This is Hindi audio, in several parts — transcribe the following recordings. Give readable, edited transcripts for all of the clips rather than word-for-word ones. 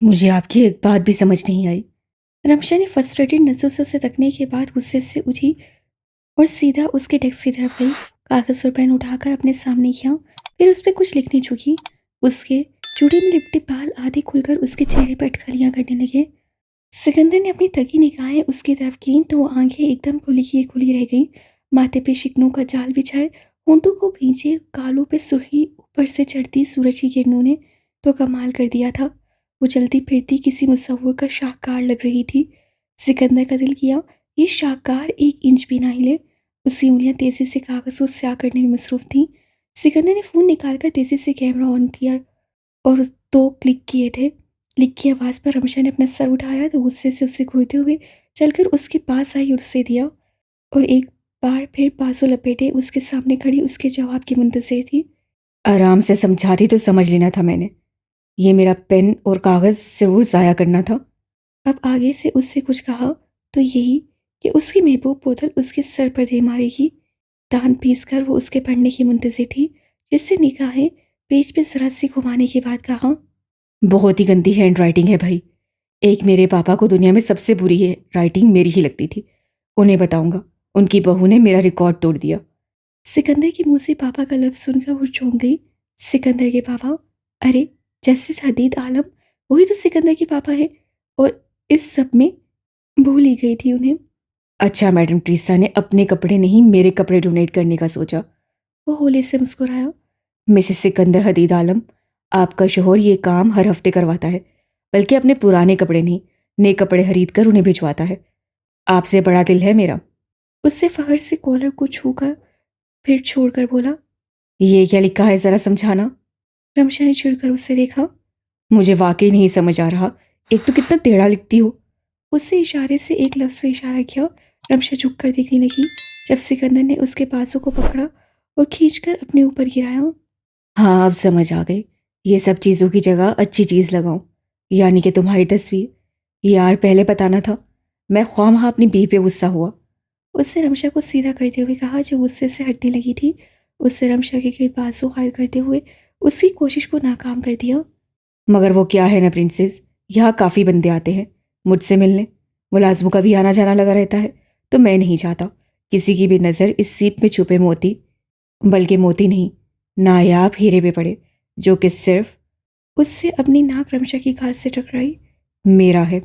मुझे आपकी एक बात भी समझ नहीं आई। रमशा ने फ्रस्ट्रेटेड नजरों से उसे तकने के बाद गुस्से से उठी और सीधा उसके डेस्क की तरफ गई। कागज और पेन उठाकर अपने सामने किया, फिर उस पर कुछ लिखने झुकी। उसके चूड़ी में लिपटे बाल आधे खुलकर उसके चेहरे पर अटकलियां करने लगे। सिकंदर ने अपनी थकी निगाहें उसकी तरफ की तो वो आंखें एकदम खुली की खुली रह गई। माथे पे शिकनों का जाल बिछाए, होंठों को भींचे, गालों पे सुर्खी, ऊपर से चढ़ती सूरज की किरणों ने तो कमाल कर दिया था। वो चलती फिरती किसी मुसव्वुर का शाहकार लग रही थी। सिकंदर का दिल किया ये शाहकार एक इंच भी ना हिले। उसकी उंगलियां तेजी से कागज को स्याह करने में मसरूफ थी। सिकंदर ने फोन निकालकर तेजी से कैमरा ऑन किया और दो क्लिक किए थे। क्लिक की आवाज़ पर रमशा ने अपना सर उठाया तो गुस्से से उसे घूरते हुए चलकर उसके पास आई और उसे दिया, और एक बार फिर बाजू लपेटे उसके सामने खड़ी उसके जवाब की मुंतजिर थी। आराम से समझाती तो समझ लेना था मैंने। ये मेरा पेन और कागज जरूर ज़ाया करना था। अब आगे से उससे कुछ कहा तो यही कि उसकी महबूब बोतल उसके सर पर दे मारेगी। दान पीस कर वो उसके पढ़ने की मुंतजिर थी, जिससे निगाहें पेज पे जरा सी घुमाने के बाद कहा, बहुत ही गंदी हैंड राइटिंग है भाई। एक मेरे पापा को दुनिया में सबसे बुरी है राइटिंग मेरी ही लगती थी। उन्हें बताऊंगा, उनकी बहू ने मेरा रिकॉर्ड तोड़ दिया। सिकंदर के मुंह से पापा का लफ्ज सुनकर वो चौंक गई। सिकंदर के पापा? अरे, जस्टिस हदीद आलम, वही तो सिकंदर के पापा हैं। और इस सब में भूल ही गई थी उन्हें। अच्छा, मैडम ट्रीसा ने अपने कपड़े नहीं मेरे कपड़े डोनेट करने का सोचा। वो होले से मुस्कुराया। मिसेस सिकंदर हदीद आलम, आपका शोहर ये काम हर हफ्ते करवाता है, बल्कि अपने पुराने कपड़े नहीं नए कपड़े खरीद कर उन्हें भिजवाता है। आपसे बड़ा दिल है मेरा। उससे फखर से कॉलर को छूकर फिर छोड़कर बोला, ये क्या लिखा है जरा समझाना। रमशा ने चिढ़कर उससे देखा। मुझे वाकई नहीं समझ आ रहा, एक तो कितना टेढ़ा लिखती हो। उससे इशारे से एक लफ्ज पे इशारा किया। रमशा झुककर देखने लगी जब सिकंदर ने उसके बाजू को पकड़ा और खींचकर अपने ऊपर गिराया। हाँ, अब समझ आ गई। ये सब चीज़ों की जगह अच्छी चीज़ लगाऊं, यानी कि तुम्हारी तस्वीर। यार, पहले बताना था। मैं ख्वामखा अपनी बीवी पे गुस्सा हुआ। उससे रमशा को सीधा करते हुए कहा जो गुस्से से हटने लगी थी। उससे रमशा के गिर बाजू हायल करते हुए उसकी कोशिश को नाकाम कर दिया। मगर वो क्या है ना प्रिंसेस, यहाँ काफ़ी बंदे आते हैं मुझसे मिलने। मुलाजमों का भी आना जाना लगा रहता है, तो मैं नहीं चाहता किसी की भी नज़र इस सीप में छुपे मोती, बल्कि मोती नहीं, नायाब हीरे पे पड़े, जो कि सिर्फ उससे अपनी नाक रमशा की गाल से टकराई। मेरा है।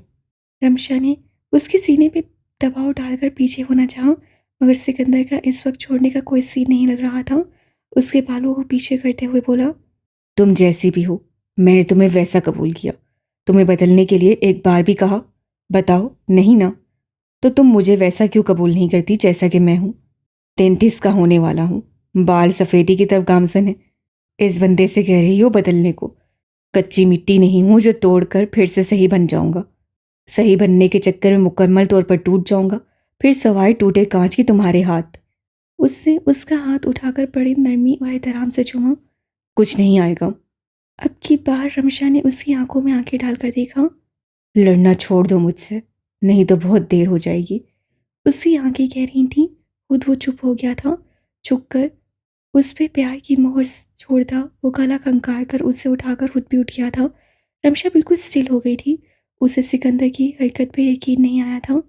रमशा ने उसके सीने पे दबाव डालकर पीछे होना चाहा, मगर सिकंदर का इस वक्त छोड़ने का कोई सीन नहीं लग रहा था। उसके बालों को पीछे करते हुए बोला, तुम जैसी भी हो, मैंने तुम्हें वैसा कबूल किया। तुम्हें बदलने के लिए एक बार भी कहा? बताओ, नहीं ना? तो तुम मुझे वैसा क्यों कबूल नहीं करती जैसा कि मैं हूँ? 33 का होने वाला हूँ, बाल सफ़ेदी की तरफ गामजन है। इस बंदे से कह रही हो बदलने को? कच्ची मिट्टी नहीं हूँ जो तोड़कर फिर से सही बन जाऊंगा। सही बनने के चक्कर में मुकम्मल तौर पर टूट जाऊंगा, फिर सवाए टूटे कांच की तुम्हारे हाथ। उसने उसका हाथ उठाकर बड़ी नरमी और एहतराम से चूमा। कुछ नहीं आएगा। अब की बार रमशा ने उसकी आंखों में आंखें डालकर देखा। लड़ना छोड़ दो मुझसे, नहीं तो बहुत देर हो जाएगी। उसकी आंखें कह रही थीं। खुद वो चुप हो गया था। झुककर उस पे प्यार की मोहर छोड़ता वो गला कंकार कर उसे उठाकर खुद भी उठ गया था। रमशा बिल्कुल स्टिल हो गई थी। उसे सिकंदर की हरकत पे यकीन नहीं आया था।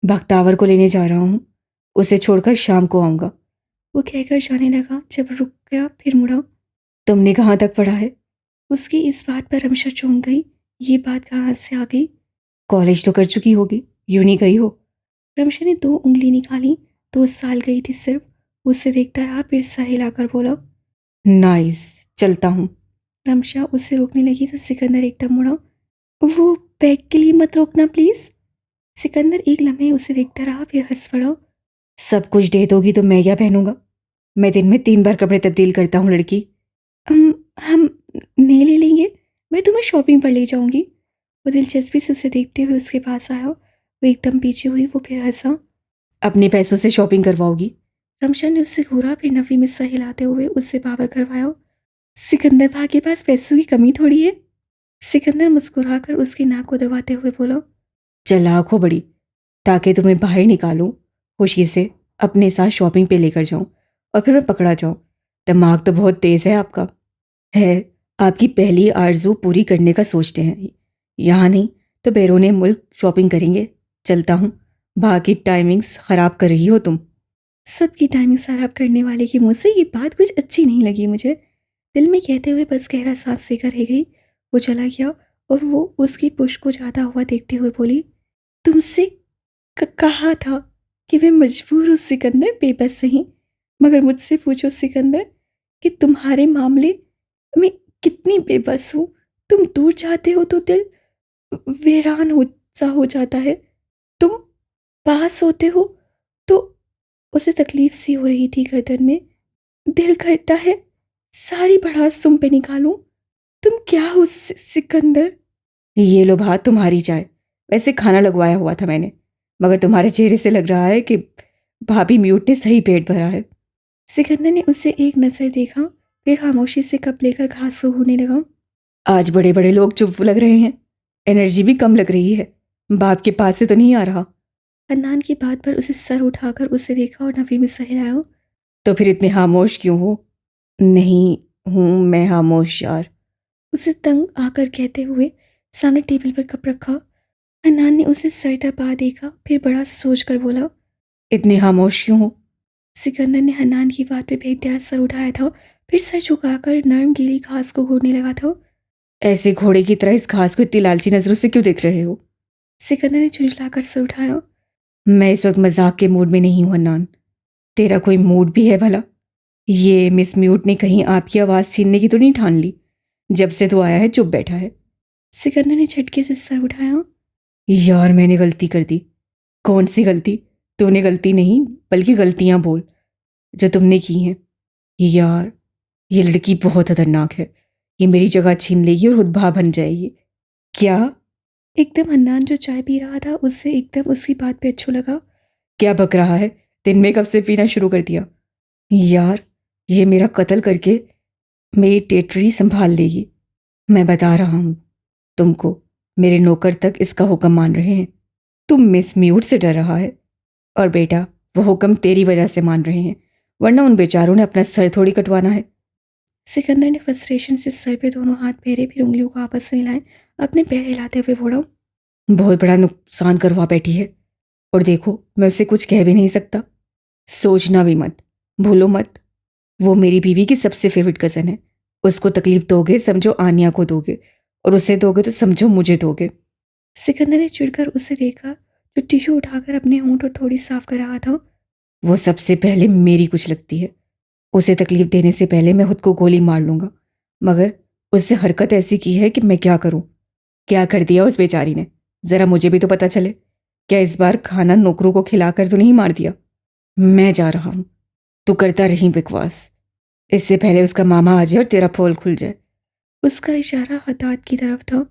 बख्तावर को लेने जा रहा हूँ, उसे छोड़कर शाम को आऊँगा, वो कहकर जाने लगा। जब रुक गया फिर मुड़ा। तुमने कहाँ तक पढ़ा है? उसकी इस बात पर रमशा चौंक गई। ये बात कहाँ से आ गई? कॉलेज तो कर चुकी होगी, यूं नहीं गई हो? रमशा ने 2 उंगली निकाली। 2 साल गई थी सिर्फ। उससे देखता रहा, फिर सर हिलाकर बोला, नाइस, चलता हूँ। रमशा उससे रोकने लगी तो सिकंदर एकदम मुड़ा। वो बैग के लिए मत रोकना प्लीज। सिकंदर एक लम्हे उसे देखता रहा, फिर हंस पड़ा। सब कुछ दे दोगी तो मैं क्या पहनूंगा? मैं दिन में 3 बार कपड़े तब्दील करता हूँ लड़की। हम नहीं ले लेंगे, मैं तुम्हें शॉपिंग पर ले जाऊंगी। वो दिलचस्पी से उसे देखते हुए उसके पास आया। वो एकदम पीछे हुई, वो फिर हंसा। अपने पैसों से शॉपिंग करवाओगी? रमशा ने उससे घूरा, फिर नफी में सर हिलाते हुए उससे बाबर करवाया। सिकंदर भा के पास पैसों की कमी थोड़ी है। सिकंदर मुस्कुराकर उसकी नाक को दबाते हुए बोला, चालाक हो बड़ी, ताकि तुम्हें बाहर निकालूं, खुशी से अपने साथ शॉपिंग पे लेकर जाऊं और फिर मैं पकड़ा जाऊं। दिमाग तो बहुत तेज है आपका। है, आपकी पहली आरजू पूरी करने का सोचते हैं। यहाँ नहीं तो बैरूने मुल्क शॉपिंग करेंगे। चलता हूँ। बाकी टाइमिंग्स ख़राब कर रही हो तुम। सबकी टाइमिंग खराब करने वाले की मुँह से ये बात कुछ अच्छी नहीं लगी मुझे। दिल में कहते हुए बस गहरा सांस लेकर रह गई। वो चला गया और वो उसकी पुश को जाता हुआ देखते हुए बोली, तुमसे कहा था कि मैं मजबूर हूँ सिकंदर, बेबस सही, मगर मुझसे पूछो सिकंदर कि तुम्हारे मामले में कितनी बेबस हूँ। तुम दूर जाते हो तो दिल वीरान हो सा हो जाता है, तुम पास होते हो तो उसे तकलीफ सी हो रही थी गर्दन में। दिल करता है सारी भड़ास तुम पे निकालूं। तुम क्या हो सिकंदर। ये लो भात तुम्हारी चाय। वैसे खाना लगवाया हुआ था मैंने, मगर तुम्हारे चेहरे से लग रहा है कि भाभी म्यूट ने सही पेट भरा है। सिकंदर ने उसे एक नज़र देखा, फिर खामोशी से कप लेकर घास को होने लगा। आज बड़े बड़े लोग चुप लग रहे हैं, एनर्जी भी कम लग रही है। बाप के पास से तो नहीं आ रहा। अदनान की बात पर उसे सर उठाकर उसे देखा और नफी में सहलाया। तो फिर इतने खामोश क्यों हो। नहीं हूं मैं खामोश यार, उसे तंग आकर कहते हुए सामने टेबल पर कप रखा। हन्नान ने उसे सर दबा देखा, फिर बड़ा सोच कर बोला, इतने खामोश क्यों हो। सिकंदर ने हन्नान की बात पे बेख्तियार सर उठाया था, फिर सर झुकाकर नरम गीली घास को घूरने लगा था। ऐसे घोड़े की तरह इस घास को इतनी लालची नजरों से क्यों देख रहे हो। सिकंदर ने झुंझलाकर सर उठाया। मैं इस वक्त मजाक के मूड में नहीं हूं हन्नान। तेरा कोई मूड भी है भला। ये मिस म्यूट ने कहीं आपकी आवाज़ छीनने की तो नहीं ठान ली। जब से तो आया है चुप बैठा है। सिकंदर ने झटके से सर उठाया। यार मैंने गलती कर दी। कौन सी गलती। तूने गलती नहीं बल्कि गलतियां बोल जो तुमने की हैं। यार ये लड़की बहुत खतरनाक है। ये मेरी जगह छीन लेगी और खुदबा बन जाएगी। क्या। एकदम हन्नान जो चाय पी रहा था उससे एकदम उसकी बात पे अच्छू लगा। क्या बक रहा है। दिन में कब से पीना शुरू कर दिया। यार ये मेरा कत्ल करके मेरी टेटरी संभाल लेगी। मैं बता रहा हूँ तुमको, मेरे नौकर तक इसका हुक्म मान रहे हैं। तुम मिस म्यूट से डर रहा है और बेटा वो हुक्म तेरी वजह से मान रहे हैं, वरना उन बेचारों ने अपना सर थोड़ी कटवाना है। सिकंदर ने फ्रस्ट्रेशन से सर पे दोनों हाथ फेरे, फिर उंगलियों को आपस में मिलाए, अपने पैर हिलाते हुए बोला, बहुत बड़ा नुकसान करवा बैठी है और देखो मैं उसे कुछ कह भी नहीं सकता। सोचना भी मत, भूलो मत, वो मेरी बीवी की सबसे फेवरेट कज़न है। उसको तकलीफ दोगे समझो आनिया को दोगे, और उसे दोगे तो समझो मुझे दोगे। सिकंदर ने चिढ़कर उसे देखा जो टिश्यू उठाकर अपने होंठ और थोड़ी साफ कर रहा था। वो सबसे पहले मेरी कुछ लगती है। उसे तकलीफ देने से पहले मैं खुद को गोली मार लूंगा, मगर उससे हरकत ऐसी की है कि मैं क्या करूं। क्या कर दिया उस बेचारी ने, जरा मुझे भी तो पता चले। क्या इस बार खाना नौकरों को खिलाकर तो नहीं मार दिया। मैं जा रहा हूं, तू करता रही बकवास, इससे पहले उसका मामा आ जाए और तेरा पोल खुल जाए। उसका इशारा हतात की तरफ था।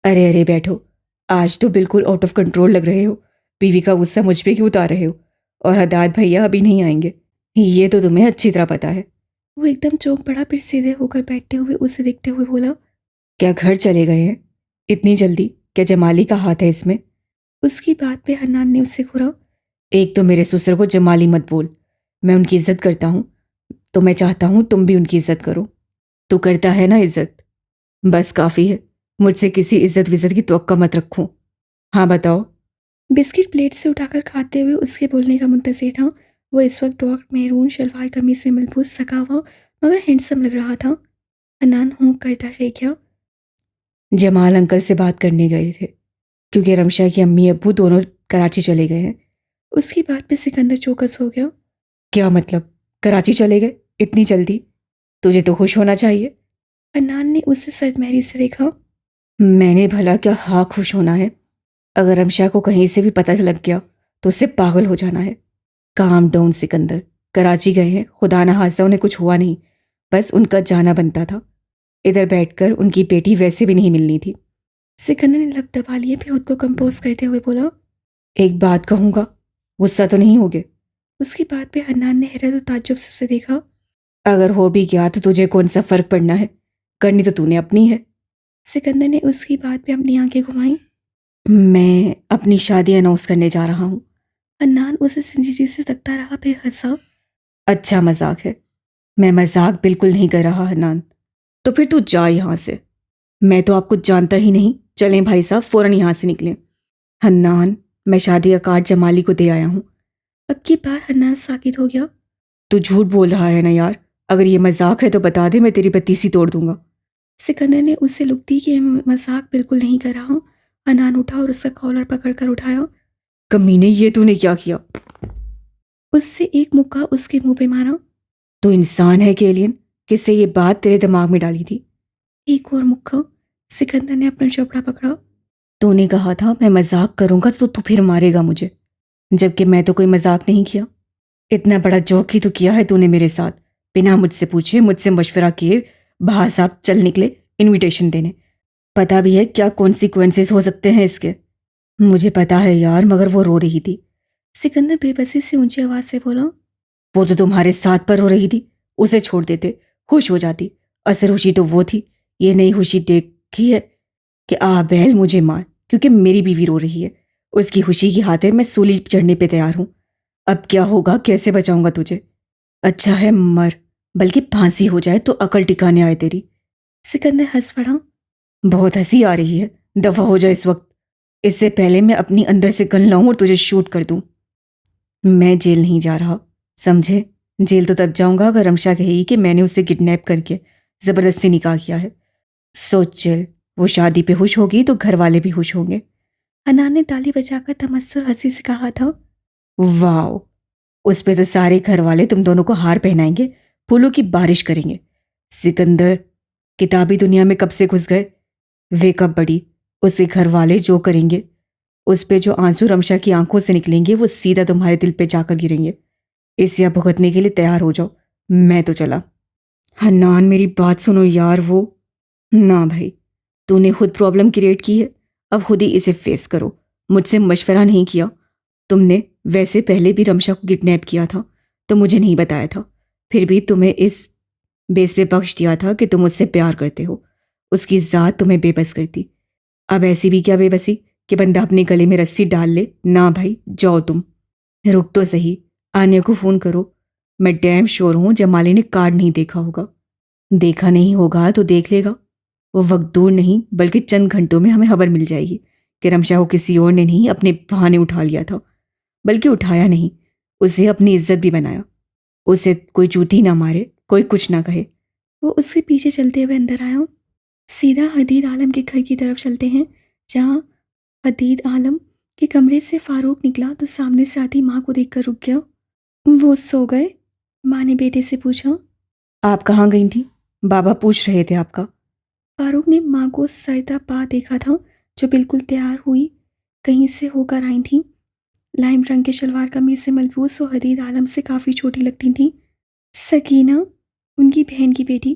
अरे अरे बैठो, आज तो बिल्कुल आउट ऑफ कंट्रोल लग रहे हो। बीवी का गुस्सा मुझ पे क्यों उतार रहे हो। और हदाद भैया अभी नहीं आएंगे, ये तो तुम्हें अच्छी तरह पता है। वो एकदम चौंक पड़ा, फिर सीधे होकर बैठते हुए उसे देखते हुए बोला, क्या घर चले गए हैं इतनी जल्दी। क्या जमाली का हाथ है इसमें। उसकी बात पे हन्नान ने उससे घूरा। एक तो मेरे ससुर को जमाली मत बोल। मैं उनकी इज्जत करता हूँ, तो मैं चाहता हूँ तुम भी उनकी इज्जत करो। तू करता है ना इज्जत, बस काफ़ी है। मुझसे किसी इज्जत विज्जत की तवक्का मत रखो। हाँ बताओ। बिस्किट प्लेट से उठाकर खाते हुए उसके बोलने का मुंतज़िर था। वो इस वक्त डार्क मैरून शलवार कमीज में मलबूस सका हुआ मगर हैंडसम लग रहा था। अनान हूँ करता रह गया। जमाल अंकल से बात करने गए थे, क्योंकि रमशा की अम्मी अब्बू दोनों कराची चले गए हैं। उसकी बात पे सिकंदर चौकस हो गया। क्या मतलब, कराची चले गए इतनी जल्दी। तुझे तो खुश होना चाहिए। अनान ने उसे सदमहरी से देखा। मैंने भला क्या हाँ खुश होना है। अगर रमशा को कहीं से भी पता लग गया तो उससे पागल हो जाना है। काम डाउन सिकंदर, कराची गए हैं, खुदा ना हादसा उन्हें कुछ हुआ नहीं, बस उनका जाना बनता था। इधर बैठकर उनकी बेटी वैसे भी नहीं मिलनी थी। सिकंदर ने लब दबा लिए, फिर खुद को कंपोज करते हुए बोला, एक बात कहूँगा, गुस्सा तो नहीं होगे। उसकी बात पे हन्नान ने हैरत और ताज्जुब से उसे देखा। अगर हो भी गया तो तुझे कौन सा फर्क पड़ना है, करनी तो तूने अपनी है। सिकंदर ने उसकी बात पे अपनी आंखें घुमाई। मैं अपनी शादी अनाउंस करने जा रहा हूँ। अन्नान उसे संजीदगी से तकता रहा, फिर हंसा। अच्छा मजाक है। मैं मजाक बिल्कुल नहीं कर रहा हन्नान। तो फिर तू जा यहाँ से। मैं तो आपको जानता ही नहीं। चलें भाई साहब, फौरन यहाँ से निकलें। हन्नान, मैं शादी का कार्ड जमाली को दे आया हूँ। अब की बार हन्नान साकित हो गया। तू झूठ बोल रहा है ना यार। अगर ये मजाक है तो बता दे, मैं तेरी बत्तीसी तोड़ दूंगा। सिकंदर ने उससे लुक दी कि मैं मजाक बिल्कुल नहीं कर रहा हूँ। हन्नान उठा और उसका कॉलर पकड़कर उठाया। कमीने, ये तूने क्या किया? उससे एक मुक्का उसके मुंह पे मारा। तू इंसान है कि एलियन? किससे ये बात तेरे दिमाग में डाली थी? एक और मुक्का। सिकंदर ने अपना चपड़ा पकड़ा। तूने कहा था मैं मजाक करूंगा तो तू फिर मारेगा मुझे, जबकि मैं तो कोई मजाक नहीं किया। इतना बड़ा जोक ही तो किया है तूने मेरे साथ। बिना मुझसे पूछे, मुझसे मशवरा किए बाहर साहब चल निकले इनविटेशन देने। पता भी है क्या कॉन्सिक्वेंसेस हो सकते हैं इसके? मुझे पता है यार, मगर वो रो रही थी। सिकंदर बेबसी से ऊंची आवाज से बोला। वो तो तुम्हारे साथ पर रो रही थी। उसे छोड़ देते, खुश हो जाती। असल खुशी तो वो थी। ये नई खुशी देखी है कि आ बैल मुझे मार, क्योंकि मेरी बीवी रो रही है। उसकी खुशी की खातिर मैं सूली चढ़ने पे तैयार हूं। अब क्या होगा, कैसे बचाऊंगा तुझे? अच्छा है मर, बल्कि फांसी हो जाए तो अकल टिकाने आए तेरी। सिकंदर हंस पड़ा। बहुत हंसी आ रही है, दफा हो जाए इस वक्त, इससे पहले मैं अपनी अंदर से गन लाऊं और तुझे शूट कर दूं। मैं जेल नहीं जा रहा, समझे? जेल तो तब जाऊंगा अगर रमशा कहेगी कि मैंने उसे किडनैप करके जबरदस्ती निकाह किया है। सोच चल, वो शादी पे खुश होगी तो घर वाले भी खुश होंगे। हनान ने ताली बजाकर तमस्सुर हंसी से कहा था। वाह, उस पे तो सारे घर वाले तुम दोनों को हार पहनाएंगे, फूलों की बारिश करेंगे। सिकंदर किताबी दुनिया में कब से घुस गए? वे कब बड़ी, उसके घर वाले जो करेंगे, उस पे जो आंसू रमशा की आंखों से निकलेंगे वो सीधा तुम्हारे दिल पे जाकर गिरेंगे। इसे अब भुगतने के लिए तैयार हो जाओ। मैं तो चला। हन्नान, मेरी बात सुनो यार। वो ना भाई, तूने खुद प्रॉब्लम क्रिएट की है, अब खुद ही इसे फेस करो। मुझसे मशवरा नहीं किया तुमने। वैसे पहले भी रमशा को किडनैप किया था तो मुझे नहीं बताया था। फिर भी तुम्हें इस बेस पे बख्श दिया था कि तुम उससे प्यार करते हो। उसकी जात तुम्हें बेबस करती। अब ऐसी भी क्या बेबसी कि बंदा अपने गले में रस्सी डाल ले? ना भाई, जाओ तुम। रुक तो सही, आन्या को फोन करो। मैं डैम श्योर हूं जमाली ने कार्ड नहीं देखा होगा। देखा नहीं होगा तो देख लेगा। वो वक्त दूर नहीं, बल्कि चंद घंटों में हमें खबर मिल जाएगी कि रमशा को किसी और ने नहीं अपने बहाने उठा लिया था। बल्कि उठाया नहीं, उसे अपनी इज्जत भी बनाया। उसे कोई चूती ना मारे, कोई कुछ ना कहे। वो उसके पीछे चलते हुए अंदर आया। सीधा हदीद आलम के घर की तरफ चलते हैं। जहाँ हदीद आलम के कमरे से फारूक निकला तो सामने से आती माँ को देखकर रुक गया। वो सो गए? माँ ने बेटे से पूछा। आप कहाँ गई थी? बाबा पूछ रहे थे आपका। फारूक ने माँ को सरता पा देखा था, जो बिल्कुल तैयार हुई कहीं से होकर आई थी। लाइम रंग के शलवार कमीज से मलबूस वो हदीद आलम से काफ़ी छोटी लगती थी। सकीना, उनकी बहन की बेटी,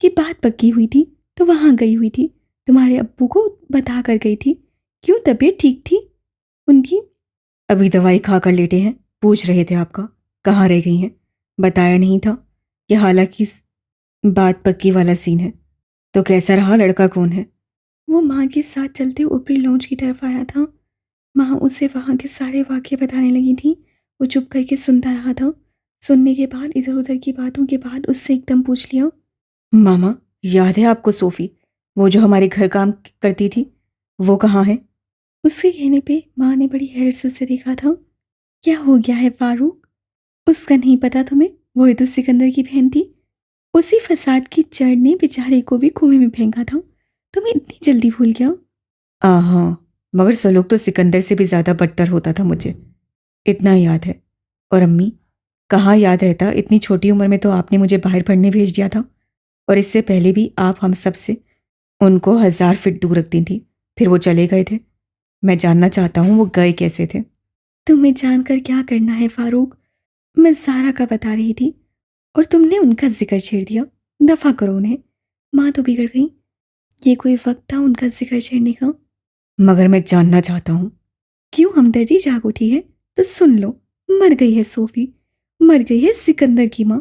की बात पक्की हुई थी तो वहाँ गई हुई थी। तुम्हारे अब्बू को बता कर गई थी। क्यों, तबीयत ठीक थी उनकी? अभी दवाई खाकर लेटे हैं। पूछ रहे थे आपका कहाँ रह गई हैं। बताया नहीं था कि हालांकि बात पक्की वाला सीन है। तो कैसा रहा, लड़का कौन है? वो माँ के साथ चलते ऊपरी लॉन्च की तरफ आया था। माँ उसे वहाँ के सारे वाक़े बताने लगी थी। वो चुप करके सुनता रहा था। सुनने के बाद इधर उधर की बातों के बाद उससे एकदम पूछ लिया। मामा, याद है आपको सोफ़ी, वो जो हमारे घर काम करती थी, वो कहाँ है? उसके कहने पे माँ ने बड़ी हैरत से उसे देखा था। क्या हो गया है फारूक? उसका नहीं पता तुम्हें? वो ही तो सिकंदर की बहन थी। उसी फसाद की जड़ ने बेचारे को भी कुएं में फेंका था। तुम्हें इतनी जल्दी भूल गया? हाँ, मगर सलूक तो सिकंदर से भी ज्यादा बदतर होता था मुझे, इतना याद है। और अम्मी, कहाँ याद रहता, इतनी छोटी उम्र में तो आपने मुझे बाहर पढ़ने भेज दिया था। और इससे पहले भी आप हम सब से उनको 1000 फीट दूर रखती थी। फिर वो चले गए थे। मैं जानना चाहता हूँ वो गए कैसे थे? तुम्हें जानकर क्या करना है फारूक? मैं सारा का बता रही थी और तुमने उनका जिक्र छेड़ दिया। दफा करो उन्हें। माँ तो बिगड़ गई। ये कोई वक्त था उनका जिक्र छेड़ने का? मगर मैं जानना चाहता हूँ। क्यों, हमदर्दी जाग उठी है तो सुन लो। मर गई है सोफी, मर गई है सिकंदर की माँ।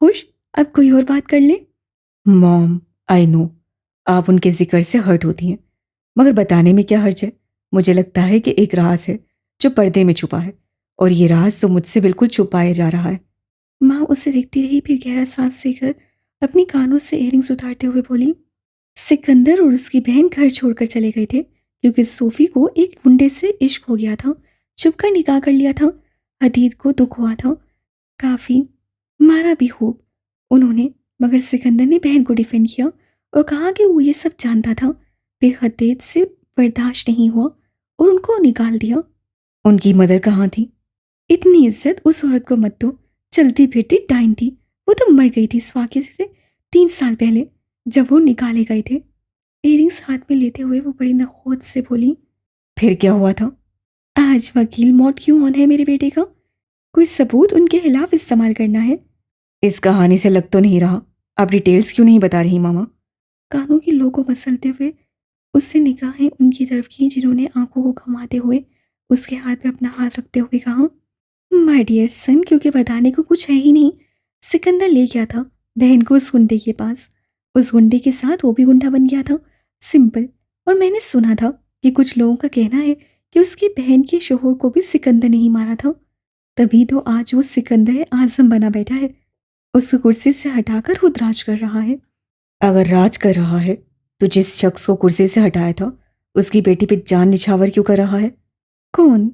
खुश, अब कोई और बात कर ले। मॉम, आई नो आप उनके जिक्र से हर्ट होती हैं, मगर बताने में क्या हर्ज है? मुझे लगता है कि एक राज है जो पर्दे में छुपा है, और ये राज तो मुझसे बिल्कुल छुपाया जा रहा है। माँ उसे देखती रही, फिर गहरा सांस लेकर अपनी कानों से इयररिंग्स उतारते हुए बोली। सिकंदर और उसकी बहन घर छोड़कर चले गए थे क्योंकि सोफी को एक गुंडे से इश्क हो गया था। छुपकर निकाह कर लिया था। हदीद को दुख हुआ था, काफी मारा भी खूब उन्होंने, मगर सिकंदर ने बहन को डिफेंड किया और कहा कि वो ये सब जानता था। फिर हदीद से बर्दाश्त नहीं हुआ और उनको निकाल दिया। उनकी मदर कहाँ थी? इतनी इज्जत उस औरत को मत दो, चलती फिरती डाइन थी। वो तो मर गई थी इस वाक्य से 3 साल पहले, जब वो निकाले गए थे। इयरिंग्स हाथ में लेते हुए वो बड़ी नखोद से बोली, फिर क्या हुआ था? आज वकील मौत क्यों ऑन है मेरे बेटे का? कोई सबूत उनके खिलाफ इस्तेमाल करना है। इस कहानी से लग तो नहीं रहा। आप डिटेल्स क्यों नहीं बता रही मामा? कानों की लो को मसलते हुए उससे निगाहें उनकी तरफ की, जिन्होंने आंखों को घुमाते हुए उसके हाथ पे अपना हाथ रखते हुए कहा, माय डियर सन, क्योंकि बताने को कुछ है ही नहीं। सिकंदर ले गया था बहन को उस गुंडे के पास। उस गुंडे के साथ वो भी गुंडा बन गया था। सिंपल। और मैंने सुना था कि कुछ लोगों का कहना है कि उसकी बहन के शोहर को भी सिकंदर ने ही मारा था। तभी तो आज वो सिकंदर आजम बना बैठा है। उसको कुर्सी से हटाकर खुद राज कर रहा है। अगर राज कर रहा है तो जिस शख्स को कुर्सी से हटाया था उसकी बेटी पे जान निछावर क्यों कर रहा है? कौन?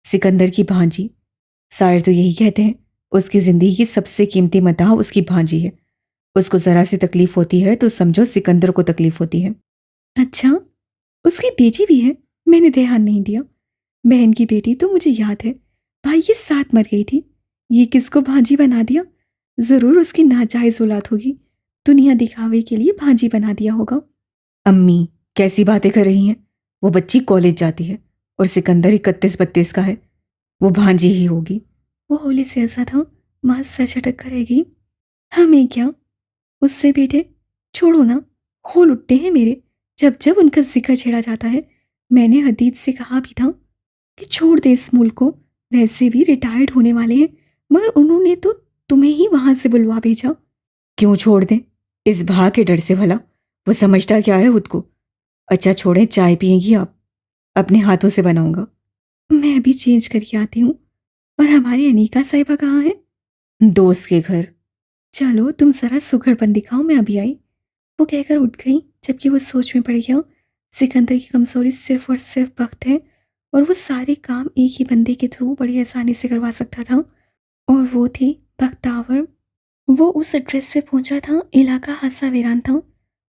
सिकंदर की भांजी। सारे तो यही कहते हैं उसकी जिंदगी की सबसे कीमती मताह उसकी भांजी है। उसको जरा सी तकलीफ होती है तो समझो सिकंदर को तकलीफ होती है। अच्छा, उसकी बेटी भी है? मैंने ध्यान नहीं दिया। बहन की बेटी तो मुझे याद है, भाई ये साथ मर गई थी। ये किसको भांजी बना दिया? जरूर उसकी नाजायज औलाद होगी। दुनिया दिखावे के लिए भांजी बना दिया होगा। अम्मी, कैसी बातें कर रही हैं? वो बच्ची कॉलेज जाती है और सिकंदर 31-32 का है। वो भांजी ही होगी। वो होली से ऐसा था, माँ सच अटक करेगी। हमें क्या उससे बेटे, छोड़ो ना। होल उठते हैं मेरे जब जब उनका जिक्र छेड़ा जाता है। मैंने हदीद से कहा भी था कि छोड़ दे इस मुल्क को, वैसे भी रिटायर्ड होने वाले हैं, मगर उन्होंने तो तुम्हें ही वहां से बुलवा भेजा। क्यों छोड़ दें? इस भा के डर से भला। वो समझता क्या है खुद को? अच्छा छोड़े, चाय पिएंगी आप? अपने हाथों से बनाऊंगा। मैं भी चेंज करके आती हूँ। और हमारी अनीका साहिबा कहाँ है? दोस्त के घर। चलो तुम जरा सुघड़पन दिखाओ, मैं अभी आई। वो कहकर उठ गई, जबकि वो सोच में पड़ गया। सिकंदर की कमजोरी सिर्फ और सिर्फ वक्त है, और वो सारे काम एक ही बंदे के थ्रू बड़ी आसानी से करवा सकता था, और वो थी बख्तावर। वो उस एड्रेस पे पहुंचा था। इलाका हादसा वीरान था।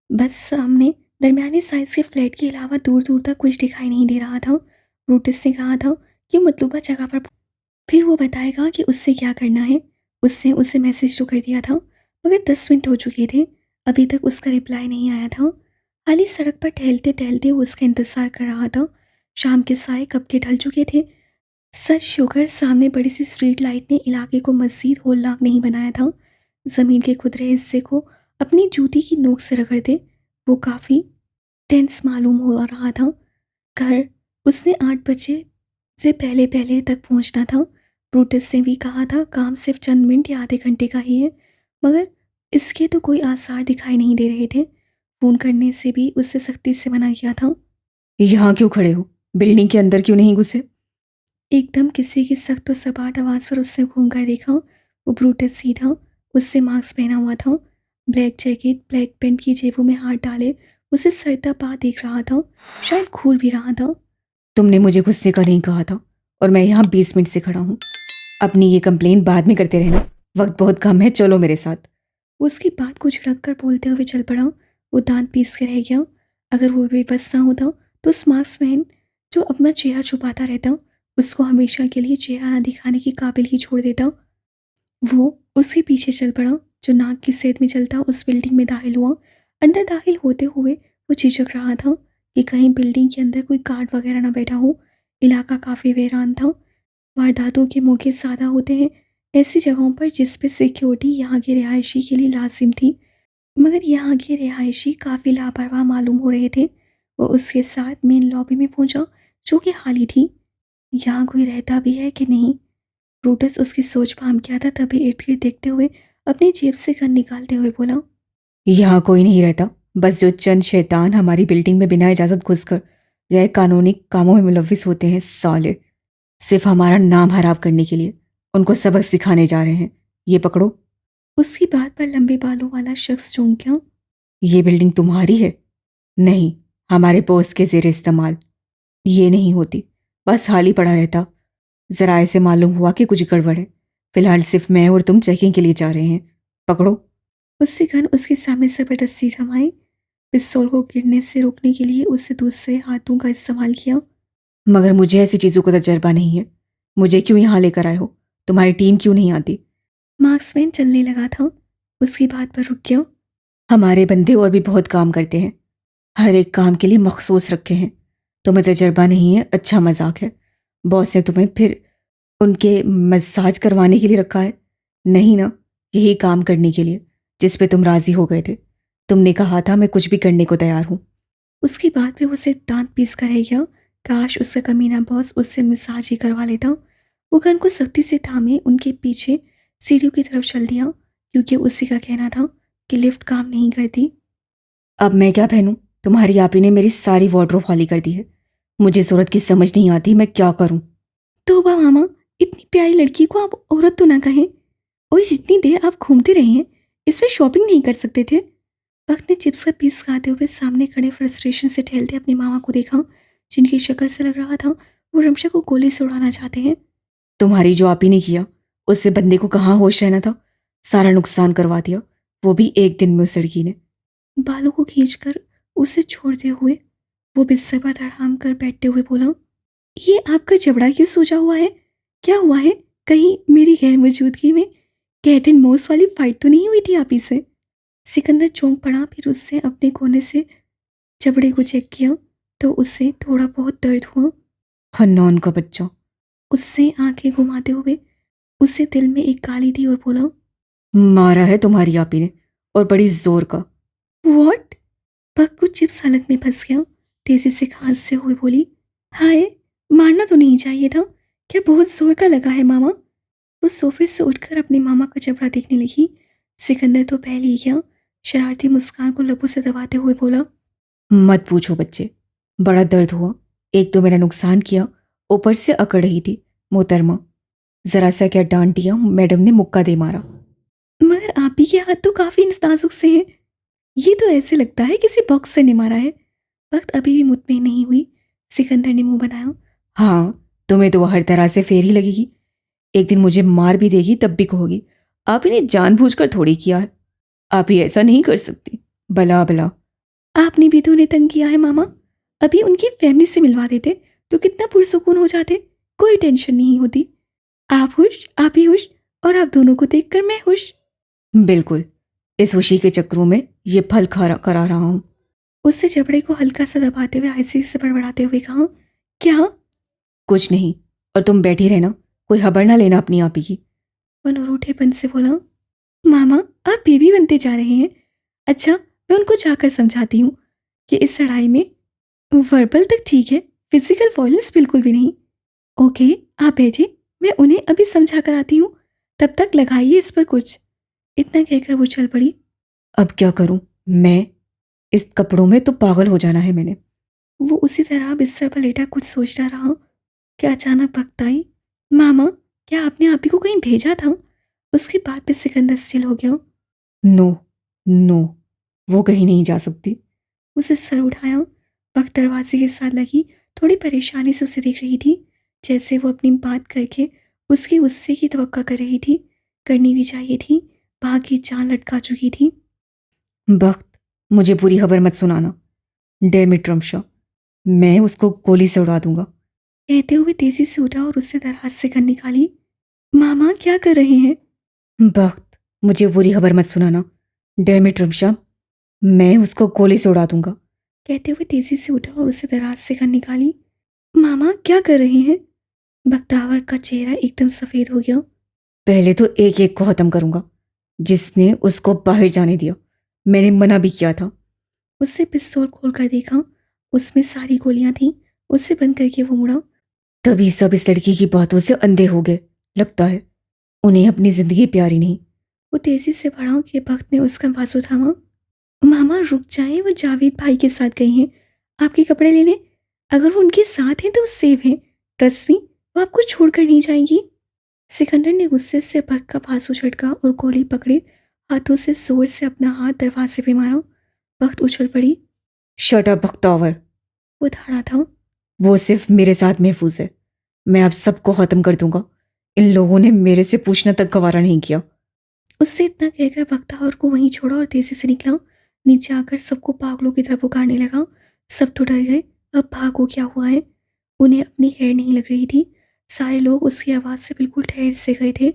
बस सामने दरमियाने साइज के फ्लैट के अलावा दूर दूर तक कुछ दिखाई नहीं दे रहा था। रूटिस ने कहा था कि मतलूबा जगह पर फिर वो बताएगा कि उससे क्या करना है। उससे उसे मैसेज तो कर दिया था, मगर 10 मिनट हो चुके थे, अभी तक उसका रिप्लाई नहीं आया था। हाली सड़क पर टहलते टहलते वो उसका इंतजार कर रहा था। शाम के साए कब के ढल चुके थे। सच शुक्र सामने बड़ी सी स्ट्रीट लाइट ने इलाके को मजीद होलनाक नहीं बनाया था। जमीन के खुदरे हिस्से को अपनी जूती की नोक से रगड़ते वो काफी टेंस मालूम हो रहा था। घर उसने 8 बजे से पहले पहले तक पहुंचना था। ब्रूटस ने भी कहा था काम सिर्फ चंद मिनट या आधे घंटे का ही है, मगर इसके तो कोई आसार दिखाई नहीं दे रहे थे। फोन करने से भी उससे सख्ती से मना किया था। यहाँ क्यों खड़े हो? बिल्डिंग के अंदर क्यों नहीं घुसे? एकदम किसी की सख्त और सपाट आवाज पर उससे घूम कर देखा। वो ब्रूटस सीधा, उससे मास्क पहना हुआ था, ब्लैक जैकेट, ब्लैक पेंट की जेबों में हाथ डाले उसे सरता पा देख रहा था। शायद घूर भी रहा था। तुमने मुझे गुस्से का नहीं कहा था, और मैं यहाँ 20 मिनट से खड़ा हूँ। अपनी ये कंप्लेन बाद में करते रहना, वक्त बहुत कम है, चलो मेरे साथ। उसकी बात को झिड़क कर बोलते हुए चल पड़ा। वो दांत पीस के रह गया। अगर वो बेबस ना होता तो उस मार्क्समैन जो अपना चेहरा छुपाता रहता, उसको हमेशा के लिए चेहरा ना दिखाने की काबिल ही छोड़ देता। वो उसके पीछे चल पड़ा, जो नाक की सेध में चलता उस बिल्डिंग में दाखिल हुआ। अंदर दाखिल होते हुए वो झिझक रहा था कि कहीं बिल्डिंग के अंदर कोई गार्ड वगैरह ना बैठा हो। इलाका काफ़ी वीरान था। वारदातों के मौके ज़्यादा होते हैं ऐसी जगहों पर जिस पे सिक्योरिटी यहाँ के रिहायशी के लिए लाजिम थी, मगर यहाँ के रिहायशी काफ़ी लापरवाह मालूम हो रहे थे। वो उसके साथ मेन लॉबी में पहुंचा, जो कि खाली थी। यहाँ कोई रहता भी है कि नहीं, ब्रूटस उसकी सोच फाम किया था। तभी इर्द गिर्द देखते हुए अपनी जेब से गन निकालते हुए बोला, यहाँ कोई नहीं रहता, बस जो चंद शैतान हमारी बिल्डिंग में बिना इजाज़त घुसकर गैर कानूनी कामों में मुलविस होते हैं, साले सिर्फ हमारा नाम खराब करने के लिए उनको सबक सिखाने जा रहे हैं। ये पकड़ो। उसकी बात पर लंबे बालों वाला शख्स चौंक गया। ये बिल्डिंग तुम्हारी है? नहीं, हमारे बॉस के ज़ेर इस्तेमाल। ये नहीं होती, बस हाल ही पड़ा रहता। ज़रा ऐसे मालूम हुआ कि कुछ गड़बड़ है। फिलहाल सिर्फ मैं और तुम चेकिंग के लिए जा रहे हैं। पकड़ो। उससे गन उसके सामने जबरदस्ती थमाई। पिस्तौल को गिरने से रोकने के लिए उससे दूसरे हाथों का इस्तेमाल किया। मगर मुझे ऐसी चीज़ों का तजर्बा नहीं है। मुझे क्यों यहाँ लेकर आए हो? तुम्हारी टीम क्यों नहीं आती? मार्क्समैन चलने लगा था, उसकी बात पर रुक गया। हमारे बंदे और भी बहुत काम करते हैं, हर एक काम के लिए मखसूस रखे हैं। तुम्हें तजर्बा नहीं है, अच्छा मजाक है। बॉस ने तुम्हें फिर उनके मसाज करवाने के लिए रखा है? नहीं ना, यही काम करने के लिए जिस पे तुम राजी हो गए थे। तुमने कहा था मैं कुछ भी करने को तैयार हूँ। उसकी बात पे उसे दांत पीस कर रह गया। काश उसका कमीना बॉस उससे मसाज ही करवा लेता। वो गन को सख्ती से थामे उनके पीछे सीढ़ियों की तरफ चल दिया, क्योंकि उसी का कहना था कि लिफ्ट काम नहीं करती। अब मैं क्या पहनूं? तुम्हारी आपी ने मेरी सारी वार्डरोब खाली कर दी है। मुझे सूरत की समझ नहीं आती, मैं क्या करूं? तोबा मामा, इतनी प्यारी लड़की को आप औरत तो ना कहें। और जितनी देर आप घूमते रहे हैं, इसमें शॉपिंग नहीं कर सकते थे? वक्त ने चिप्स का पीस खाते हुए सामने खड़े फ्रस्ट्रेशन से ठहलते अपने मामा को देखा, जिनकी शक्ल से लग रहा था वो रमशा को गोली से उड़ाना चाहते हैं। तुम्हारी जो आपी ने किया, उससे बंदे को कहाँ होश रहना था? सारा नुकसान करवा दिया, वो भी एक दिन में उस लड़की ने। बालों को खींचकर उसे छोड़ते हुए वो बिस्तर पर धड़ाम कर बैठते हुए बोला, ये आपका जबड़ा क्यों सूजा हुआ है? क्या हुआ है? कहीं मेरी गैर मौजूदगी में कैट एंड माउस वाली फाइट तो नहीं हुई थी आप ही से? सिकंदर चौंक पड़ा, फिर उससे अपने कोने से जबड़े को चेक किया तो उससे थोड़ा बहुत दर्द हुआ। हन्नौन का बच्चा। उससे आंखें घुमाते हुए उसे दिल में एक गाली दी और बोला, मारा है तुम्हारी आपी ने, और बड़ी जोर का। व्हाट? पक्कू चिप्स हलक में फंस गया। तेजी से खांसते हुए बोली, हाय, मारना तो नहीं चाहिए था। क्या बहुत जोर का लगा है मामा? वो सोफे से उठकर अपने मामा का जबड़ा देखने लगी। सिकंदर तो पहले ही गया। शरारती मुस्कान को लबों से दबाते हुए बोला, मत पूछो बच्चे, बड़ा दर्द हुआ। एक तो मेरा नुकसान किया, ऊपर से अकड़ रही थी मोहतरमा। जरा सा क्या डांट दिया, मैडम ने मुक्का दे मारा। मगर आप ही के हाथ तो काफी नाजुक से हैं। ये तो ऐसे लगता है किसी बॉक्सर ने मारा है। वक्त अभी भी मुतमिन नहीं हुई। सिकंदर ने मुंह बनाया। हाँ, तुम्हें तो वो हर तरह से फेर ही लगेगी। एक दिन मुझे मार भी देगी तब भी कहोगी आप इन्हें जानबूझकर थोड़ी किया है। आप ही ऐसा नहीं कर सकती। भला भला। आपने भी तो उन्हें तंग किया है मामा। अभी उनकी फैमिली से मिलवा देते तो कितना पुरसुकून हो जाते। कोई टेंशन नहीं होती। आप खुश, आप ही खुश, और आप दोनों को देखकर मैं खुश। बिल्कुल, इस खुशी के चक्रों में ये फल खा करा रहा हूँ। उससे जबड़े को हल्का सा दबाते हुए आहिस्ते से बड़बड़ाते हुए कहा, क्या? कुछ नहीं, और तुम बैठी रहना, कोई खबर ना लेना अपनी आपी की। वह रूठेपन से बोला, मामा, आप बेबी बनते जा रहे हैं। अच्छा, मैं उनको जाकर समझाती हूँ कि इस लड़ाई में वर्बल तक ठीक है, फिजिकल वॉयलेंस बिल्कुल भी नहीं। ओके, आप बैठे, मैं उन्हें अभी समझा कर आती हूँ। तब तक लगाइए इस पर कुछ। इतना कहकर वो चल पड़ी। अब क्या करूं मैं? इस कपड़ों में तो पागल हो जाना है मैंने। वो उसी तरह बिस्तर पर लेटा कुछ सोचता रहा कि अचानक भक्त आई। मामा, क्या आपने आप ही को कहीं भेजा था? उसकी बात पे सिकंदर स्टिल हो गया। नो, नो, वो कहीं नहीं जा सकती। उसे सर उठाया। वक्त दरवाजे के साथ लगी थोड़ी परेशानी से उसे देख रही थी, जैसे वो अपनी बात करके उसके गुस्से की तवक्का कर रही थी। करनी भी चाहिए थी, भाग की जान लटका चुकी थी। बख्त, मुझे बुरी खबर मत सुनाना। डैम इट रमशा, मैं उसको गोली से उड़ा दूंगा। कहते हुए तेजी से उठा और उससे दराज से गन निकाली। मामा, क्या कर रहे हैं? बख्त, मुझे बुरी खबर मत सुनाना। डैम इट रमशा, मैं उसको गोली से उड़ा दूंगा। कहते हुए तेजी से उठा और उसे दराज से गन निकाली। मामा, क्या कर रहे हैं? बख्तावर का चेहरा एकदम सफेद हो गया। पहले तो एक एक को खत्म करूंगा जिसने उसको बाहर जाने दिया। मैंने मना भी किया था। उससे पिस्तौल खोल कर देखा, उसमें सारी गोलियां थीं। उसे बंद करके वो मुड़ा। तभी सब इस लड़की की बातों से अंधे हो गए। लगता है उन्हें अपनी जिंदगी प्यारी नहीं। वो तेजी से बढ़ा कि भक्त ने उसका बाजू थामा। मामा रुक जाए, वो जावेद भाई के साथ गई हैं आपके कपड़े लेने। अगर वो उनके साथ हैं तो वो सेफ हैं। ट्रस्ट मी, वो आपको छोड़कर नहीं जाएंगी। सिकंदर ने गुस्से से भक्त का बाजू झटका और गोली पकड़े हाथों से जोर से अपना हाथ दरवाजे पे मारा। वक्त उछल पड़ी। Shut up Bakhtawar. वो धाड़ा था। वो सिर्फ मेरे साथ महफूज है। मैं अब सबको ख़त्म कर दूंगा। इन लोगों ने मेरे से पूछना तक गवारा नहीं किया। उससे इतना कहकर बख्तावर को वहीं छोड़ा और तेजी से निकला। नीचे आकर सबको पागलों की तरह पुकारने लगा। सब तो डर गए। अब भागो, क्या हुआ है? उन्हें अपनी खैर नहीं लग रही थी। सारे लोग उसकी आवाज़ से बिल्कुल ठहर से गए थे।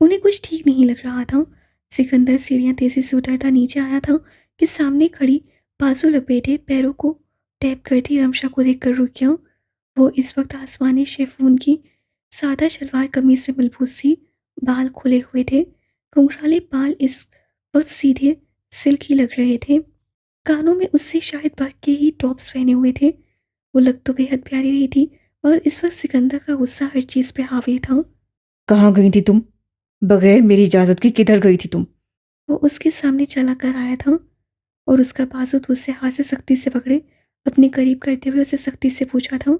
उन्हें कुछ ठीक नहीं लग रहा था। सिकंदर सीढ़ियाँ तेजी से उतरता नीचे आया था कि सामने खड़ी, बाजू लपेटे, पैरों को टैप करती रमशा को देखकर रुक गया। वो इस वक्त आसमानी शेफून की सादा शलवार कमीज से मलबूस थी। बाल खुले हुए थे। घुंघराले बाल इस वक्त सीधे सिल्की लग रहे थे। कानों में उससे शायद भाग के ही टॉप्स पहने हुए थे। वो लग तो बेहद प्यारी रही थी, मगर इस वक्त सिकंदर का गुस्सा हर चीज़ पे हावी था। कहाँ गई थी तुम? बगैर मेरी इजाज़त के किधर गई थी तुम? वो उसके सामने चला कर आया था और उसका बाजू दूसरे हाथ से सख्ती से पकड़े अपने करीब करते हुए उसे सख्ती से पूछा था।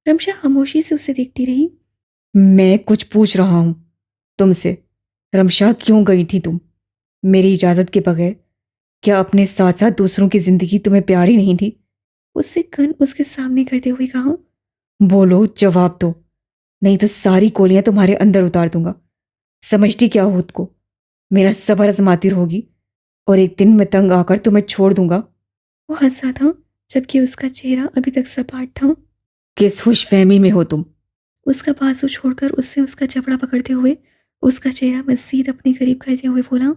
रमशा खामोशी से उसे देखती रही। मैं कुछ पूछ रहा हूँ तुमसे। रमशा, क्यों गई थी तुम मेरी इजाज़त के बगैर? क्या अपने साथ साथ दूसरों की ज़िंदगी तुम्हें प्यारी नहीं थी? उससे कन उसके सामने करते हुए कहा। बोलो, जवाब दो, नहीं तो सारी गोलियां तुम्हारे अंदर उतार दूंगा। समझती क्या हो खुद को? मेरा सब्र आजमाती रहोगी और एक दिन मैं तंग आकर तुम्हें छोड़ दूंगा। वो हंसा था, जबकि उसका चेहरा अभी तक सपाट था। किस खुशफहमी में हो तुम? उसका बाजू छोड़कर उससे उसका जबड़ा पकड़ते हुए उसका चेहरा मज़ीद अपने करीब करते हुए बोला।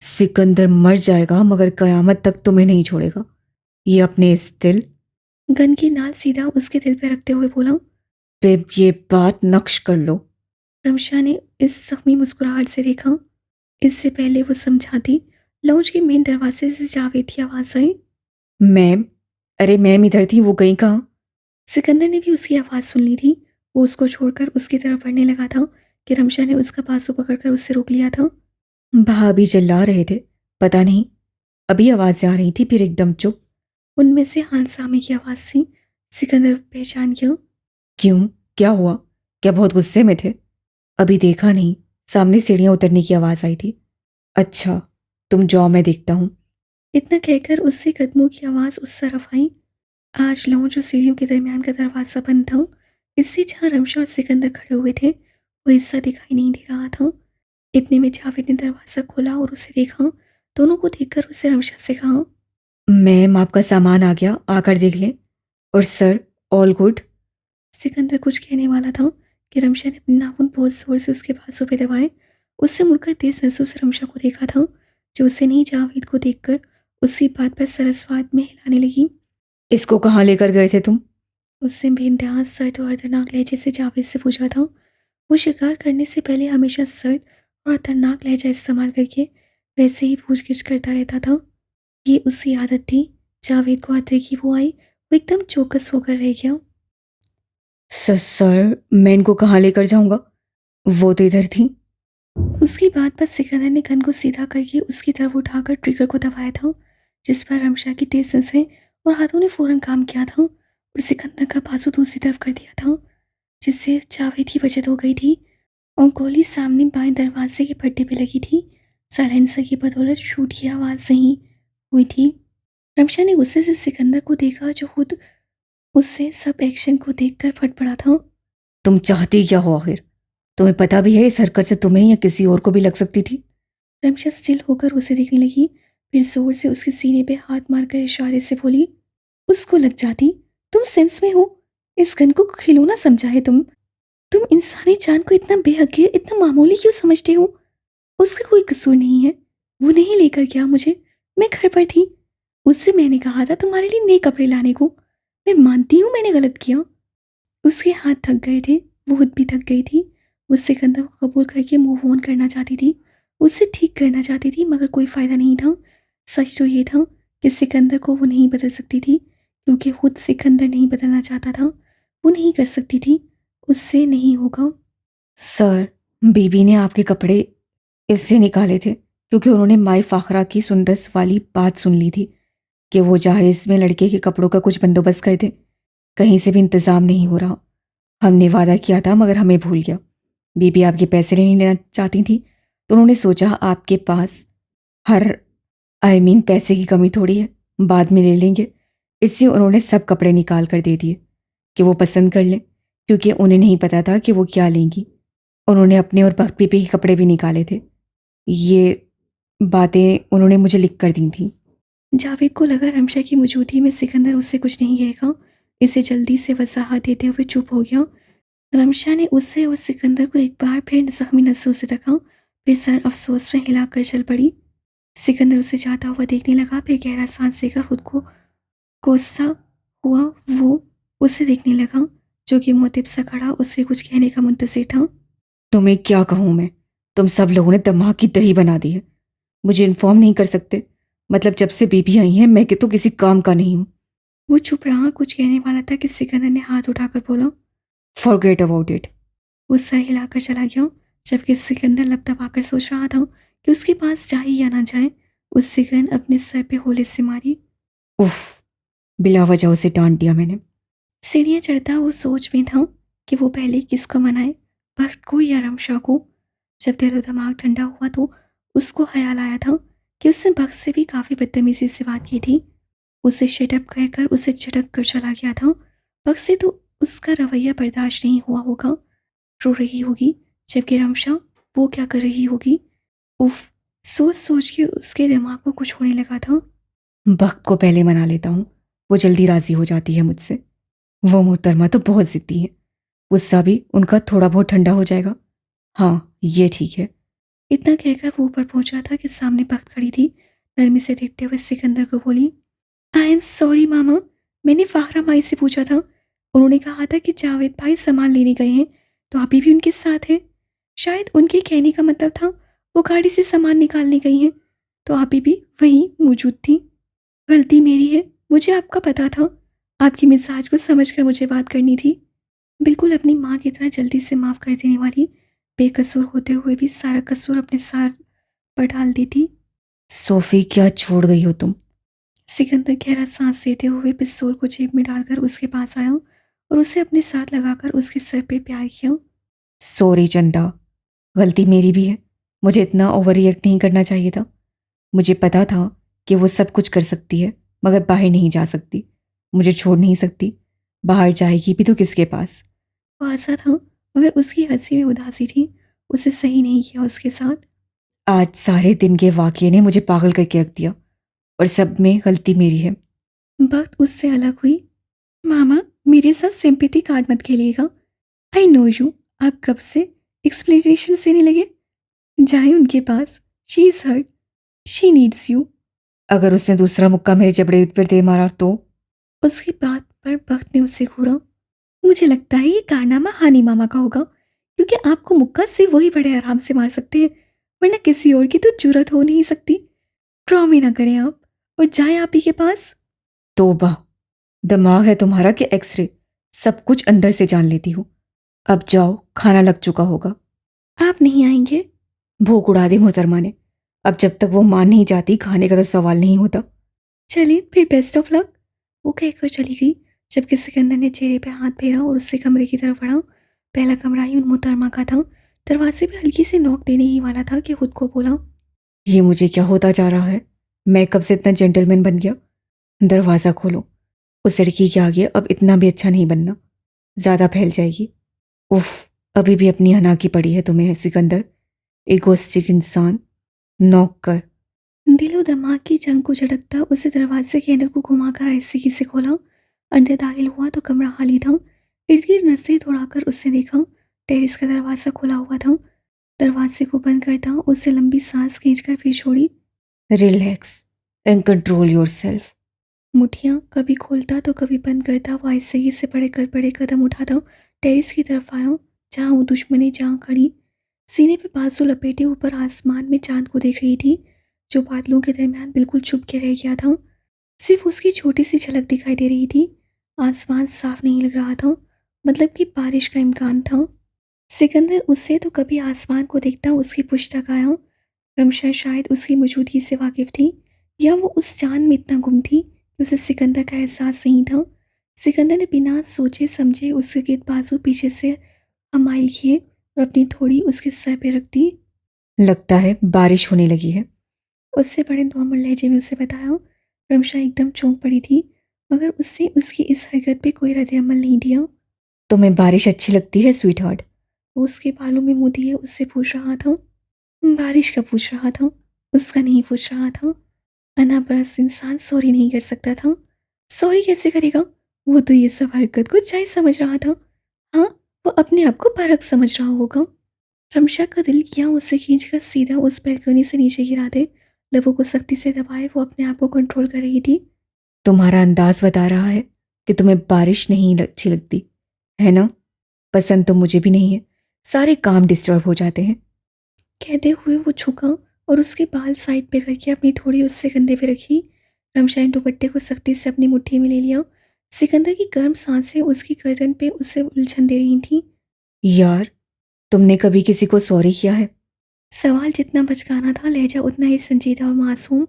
सिकंदर मर जाएगा मगर कयामत तक तुम्हें नहीं छोड़ेगा। ये अपने इस दिल गन की नाल सीधा उसके दिल पर रखते हुए बोला। पे ये बात नक्श कर लो। रमशा ने इस जख्मी मुस्कुराहट से देखा। इससे पहले वो समझाती, लाउंज के मेन दरवाजे से जावेद की आवाज़ आई। मैम, अरे मैम इधर थी, वो गई कहाँ? सिकंदर ने भी उसकी आवाज़ सुन ली थी। वो उसको छोड़कर उसकी तरफ बढ़ने लगा था कि रमशा ने उसका बाजू पकड़कर उससे रोक लिया था। भाभी चिल्ला रहे थे, पता नहीं, अभी आवाज़ें आ रही थी, फिर एकदम चुप। उनमें से हानसामे की आवाज़ थी। सिकंदर पहचान गया। क्यों, क्या हुआ? क्या बहुत गुस्से में थे? अभी देखा नहीं, सामने सीढ़ियां उतरने की आवाज़ आई थी। अच्छा, तुम जाओ, मैं देखता हूँ। इतना कहकर उससे कदमों की आवाज़ उस तरफ आई। आज लाउंज और सीढ़ियों के दरमियान का दरवाज़ा बंद था। इससे जहाँ रमशा और सिकंदर खड़े हुए थे, वो हिस्सा दिखाई नहीं दे रहा था। इतने में जावेद ने दरवाज़ा खोला और उसे देखा। दोनों को देखकर उसे रमशा से कहा। मैम, आपका सामान आ गया, आकर देख लें। और सर, ऑल गुड? सिकंदर कुछ कहने वाला था कि रमशा ने अपने नाखून बहुत जोर से उसके बाजू पे दबाए। उससे मुड़कर तेज नजरों से रमशा को देखा था, जो उसे नहीं जावेद को देखकर उसी बात पर सरसवाद में हिलाने लगी। इसको कहाँ लेकर गए थे तुम? उससे बेइंतहा सर्द और खतरनाक लहजे से जावेद से पूछा था। वो शिकार करने से पहले हमेशा सर्द और खतरनाक लहजा इस्तेमाल करके वैसे ही पूछगिछ करता रहता था। ये उसकी आदत थी। जावेद को खतरे की वो आई, वो एकदम चौकस होकर रह गया। सर, मैं इनको कहाँ लेकर जाऊंगा? वो तो इधर थी। उसकी बात पर सिकंदर ने गन को सीधा करके उसकी तरफ उठाकर ट्रिगर को दबाया था, जिस पर रमशा की तेज नजरें और हाथों ने फौरन काम किया था और सिकंदर का बाजू दूसरी तरफ कर दिया था, जिससे जावेद की बचत हो गई थी और गोली सामने बाएं दरवाजे के पट्टे पे लगी थी। साइलेंसर की बदौलत शूट की आवाज़ नहीं हुई थी। रमशा ने गुस्से से सिकंदर को देखा, जो खुद उससे सब एक्शन को देखकर फट पड़ा था। तुम चाहती क्या हो आखिर? तुम्हें पता भी है इस हरकत से तुम्हें या किसी और को भी लग सकती थी। रमशा स्टिल होकर उसे देखने लगी, फिर जोर से उसके सीने पे हाथ मारकर इशारे से बोली। उसको लग जाती? तुम सेंस में हो? इस गन को खिलौना समझा है तुम इंसानी जान को इतना बेहकीर, इतना मामूली क्यों समझते हो? उसका कोई कसूर नहीं है। वो नहीं लेकर गया मुझे। मैं घर पर थी। उससे मैंने कहा था तुम्हारे लिए नए कपड़े लाने को। मैं मानती हूँ मैंने गलत किया। उसके हाथ थक गए थे। वो खुद भी थक गई थी। वो सिकंदर को कबूल करके मूव ऑन करना चाहती थी। उससे ठीक करना चाहती थी, मगर कोई फ़ायदा नहीं था। सच तो ये था कि सिकंदर को वो नहीं बदल सकती थी, क्योंकि खुद सिकंदर नहीं बदलना चाहता था। वो नहीं कर सकती थी। उससे नहीं होगा। सर, बीबी ने आपके कपड़े इससे निकाले थे क्योंकि उन्होंने माई फाखरा की सुंदस वाली बात सुन ली थी कि वो जहाज़ में लड़के के कपड़ों का कुछ बंदोबस्त कर दे। कहीं से भी इंतज़ाम नहीं हो रहा। हमने वादा किया था मगर हमें भूल गया। बीबी आपके पैसे नहीं लेना चाहती थी तो उन्होंने सोचा आपके पास हर पैसे की कमी थोड़ी है। बाद में ले लेंगे। इसलिए उन्होंने सब कपड़े निकाल कर दे दिए कि वो पसंद कर लें, क्योंकि उन्हें नहीं पता था कि वो क्या लेंगी। उन्होंने अपने और बख्त बीबी के कपड़े भी निकाले थे। ये बातें उन्होंने मुझे लिख कर दी थी। जावेद को लगा रमशा की मौजूदगी में सिकंदर उससे कुछ नहीं कहेगा, इसे जल्दी से वजाहत देते हुए चुप हो गया। रमशा ने उससे और सिकंदर को एक बार फिर जख्मी नसों से देखा, फिर सर अफसोस में हिलाकर चल पड़ी। सिकंदर उसे जाता हुआ देखने लगा, फिर गहरा सांस लेकर खुद को कोसता हुआ वो उसे देखने लगा, जो कि मुँह सा खड़ा उससे कुछ कहने का मुंतजिर था। तुम्हें क्या कहूँ मैं? तुम सब लोगों ने दिमाग की दही बना दी है। मुझे इन्फॉर्म नहीं कर सकते? मतलब जब से बेबी आई है मैं कि तो किसी काम का नहीं हूँ। वो चुप रहा, कुछ कहने वाला था कि सिकंदर ने हाथ उठाकर बोला। Forget about it. वो सर हिलाकर चला गया, जबकि सिकंदर लपटपाकर सोच रहा था कि उसके पास जाए या ना जाए। उस सिकंदर अपने सर पे होले से मारी। उफ, बिला वजह उसे डांट दिया मैंने। सीढ़ियाँ चढ़ता वो सोच में था कि वो पहले किसको मनाए, भक्त को या रमशा को। जब दिलो दिमाग ठंडा हुआ तो उसको ख्याल आया था कि उसने भक्त से भी काफ़ी बदतमीजी से बात की थी। उसे शटअप कहकर उसे झटक कर चला गया था। भक्त से तो उसका रवैया बर्दाश्त नहीं हुआ होगा, रो रही होगी, जबकि रमशा वो क्या कर रही होगी। उफ, सोच सोच के उसके दिमाग में कुछ होने लगा था। बख्त को पहले मना लेता हूँ, वो जल्दी राजी हो जाती है मुझसे। वो मोहतरमा तो बहुत जिद्दी है, गुस्सा भी उनका थोड़ा बहुत ठंडा हो जाएगा। हाँ, ये ठीक है। इतना कहकर वो ऊपर पहुंचा था कि सामने भक्त खड़ी थी। नरमी से देखते हुए सिकंदर को बोली, आई एम सॉरी मामा, मैंने फाहरा माई से पूछा था, उन्होंने कहा था कि जावेद भाई सामान लेने गए हैं तो अभी भी उनके साथ है। शायद उनके कहने का मतलब था वो गाड़ी से सामान निकालने गई हैं तो अभी भी वहीं मौजूद थी। गलती मेरी है, मुझे आपका पता था, आपकी मिजाज को समझकर मुझे बात करनी थी। बिल्कुल अपनी माँ की तरह जल्दी से माफ़ कर देने वाली, बेकसूर होते हुए भी सारा कसूर अपने सार पर डाल देती। सोफी, क्या छोड़ गई हो तुम? सिकंदर गहरा सांस लेते हुए पिस्तौल को जेब में डालकर उसके पास आया और उसे अपने साथ लगाकर उसके सर पे प्यार किया। सॉरी चंदा, गलती मेरी भी है। मुझे इतना ओवर रिएक्ट नहीं करना चाहिए था। मुझे पता था कि वो सब कुछ कर सकती है, मगर बाहर नहीं जा सकती, मुझे छोड़ नहीं सकती। बाहर जाएगी भी तो किसके पास? वो हंसा था, मगर उसकी हंसी में उदासी थी। उसे सही नहीं किया उसके साथ। आज सारे दिन के वाक़ये ने मुझे पागल करके रख दिया और सब में गलती मेरी है। वक्त उससे अलग हुई। मामा, मेरे साथ सिंपैथी कार्ड मत खेलिएगा। आई नो यू, आप कब से एक्सप्लेनेशन देने लगे। जाए उनके पास, she is hurt, she needs you. अगर उसने दूसरा मुक्का मेरे जबड़े पर दे मारा तो? उसकी बात पर वक्त ने उससे घूरा। मुझे लगता है ये कारनामा हानी मामा का होगा, क्योंकि आपको मुक्का से वही बड़े आराम से मार सकते हैं, वरना किसी और की तो जरूरत हो नहीं सकती। ड्रामे ना करें आप और जाए आप ही के पास। तोबा, दिमाग है तुम्हारा कि एक्सरे? सब कुछ अंदर से जान लेती हूँ। अब जाओ, खाना लग चुका होगा। आप नहीं आएंगे? भूख उड़ा दी मोहतरमा ने। अब जब तक वो मान नहीं जाती खाने का तो सवाल नहीं होता। चलिए फिर, बेस्ट ऑफ लक, वो कहकर चली गई, जबकि सिकंदर ने चेहरे पे हाथ फेरा और उससे कमरे की तरफ बढ़ा। पहला कमरा ही उन मोहतरमा का था। दरवाजे पे हल्की से नॉक देने ही वाला था कि खुद को बोला, ये मुझे क्या होता जा रहा है? मैं कब से इतना जेंटलमैन बन गया? दरवाज़ा खोलो। उस लड़की के आगे अब इतना भी अच्छा नहीं बनना, ज़्यादा फैल जाएगी। उफ, अभी भी अपनी हना की पड़ी है तुम्हें सिकंदर, इगोस्टिक इंसान। नॉक कर। दिलो दिमाग की जंग को झटकता उसे दरवाजे के हैंडल को घुमाकर आहिस्ते से खोला। अंदर दाखिल हुआ तो कमरा खाली था। इर्द गिर्द नजरें दौड़ाकर उसने देखा, टेरिस का दरवाज़ा खुला हुआ था। दरवाजे को बंद करता उसे लंबी सांस खींचकर फिर छोड़ी। Relax and control yourself. मुठियाँ कभी खोलता तो कभी बंद करता, वो आहिस्ते से बड़े कदम उठाता टेरिस की तरफ आया, जहाँ वो दुश्मनी जहाँ खड़ी, सीने पे बाजू लपेटे ऊपर आसमान में चांद को देख रही थी, जो बादलों के दरमियान बिल्कुल छुप के रह गया था। सिर्फ उसकी छोटी सी झलक दिखाई दे रही थी। आसमान साफ नहीं लग रहा था, मतलब कि बारिश का इम्कान था। सिकंदर उससे तो कभी आसमान को देखता उसकी पुश्त तक आया। रमशा शायद उसकी मौजूदगी से वाकिफ थी, या वो उस चांद में इतना गुम थी कि उसे सिकंदर का एहसास नहीं था। सिकंदर ने बिना सोचे समझे उसके गिर्द बाजू पीछे से हमाइल किए और अपनी थोड़ी उसके सर पे रख दी। लगता है बारिश होने लगी है। उससे बड़े नॉर्मल लहजे में उसे बताया, रमशा एकदम चौंक पड़ी थी, मगर उससे उसकी इस हरकत पे कोई रद्द-ए-अमल नहीं दिया। तुम्हें बारिश अच्छी लगती है स्वीट हार्ट? वो उसके बालों में मुँह दिए उससे पूछ रहा था। बारिश का पूछ रहा था, उसका नहीं पूछ रहा था। अनापरस्त इंसान सॉरी नहीं कर सकता था। सॉरी कैसे करेगा? वो तो ये सब हरकत को जायज़ समझ रहा था। हाँ, वो अपने आप को परख समझ रहा होगा। रमशा का दिल किया उसे खींचकर सीधा उस बैल्कनी से नीचे गिरा दे। लबों को सख्ती से दबाए वो अपने आप को कंट्रोल कर रही थी। तुम्हारा अंदाज बता रहा है कि तुम्हें बारिश नहीं अच्छी लगती, है ना? पसंद तो मुझे भी नहीं है। सारे काम डिस्टर्ब हो जाते हैं। कहते हुए वो झुका और उसके बाल साइड पे करके अपनी थोड़ी उससे कंधे पे रखी। रमशा ने दुपट्टे को सख्ती से अपनी मुट्ठी में ले लिया। सिकंदर की गर्म सांसें उसकी गर्दन पे उसे उलझन दे रही थीं। यार, तुमने कभी किसी को सॉरी किया है? सवाल जितना बचकाना था, लहजा उतना ही संजीदा और मासूम।